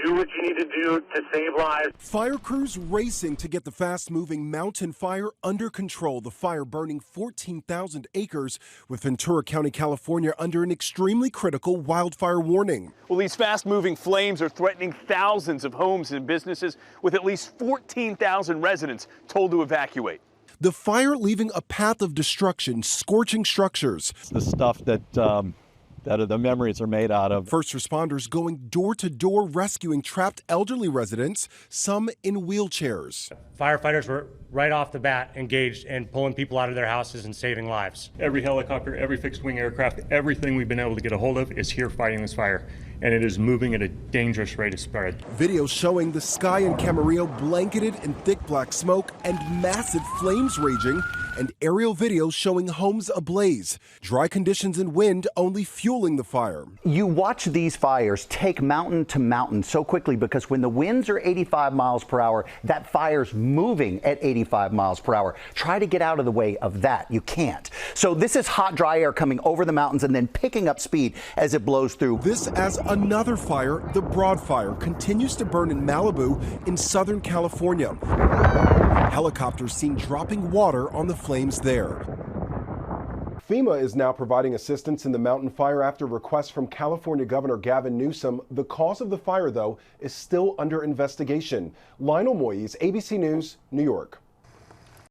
Do what you need to do to save lives. Fire crews racing to get the fast-moving mountain fire under control. The fire burning 14,000 acres, with Ventura County, California under an extremely critical wildfire warning. Well, these fast-moving flames are threatening thousands of homes and businesses, with at least 14,000 residents told to evacuate. The fire leaving a path of destruction, scorching structures. It's the stuff that the memories are made out of. First responders going door to door rescuing trapped elderly residents, some in wheelchairs. Firefighters were right off the bat engaged in pulling people out of their houses and saving lives. Every helicopter, every fixed-wing aircraft, everything we've been able to get a hold of is here fighting this fire, and it is moving at a dangerous rate of spread. Videos showing the sky in Camarillo blanketed in thick black smoke and massive flames raging, and aerial videos showing homes ablaze. Dry conditions and wind only fueling the fire. You watch these fires take mountain to mountain so quickly because when the winds are 85 miles per hour, that fire's moving at 85 miles per hour. Try to get out of the way of that. You can't. So this is hot, dry air coming over the mountains and then picking up speed as it blows through. This as another fire, the Broad Fire, continues to burn in Malibu in Southern California. Helicopters seen dropping water on the flames there. FEMA is now providing assistance in the mountain fire after requests from California Governor Gavin Newsom. The cause of the fire, though, is still under investigation. Lionel Moyes, ABC News, New York.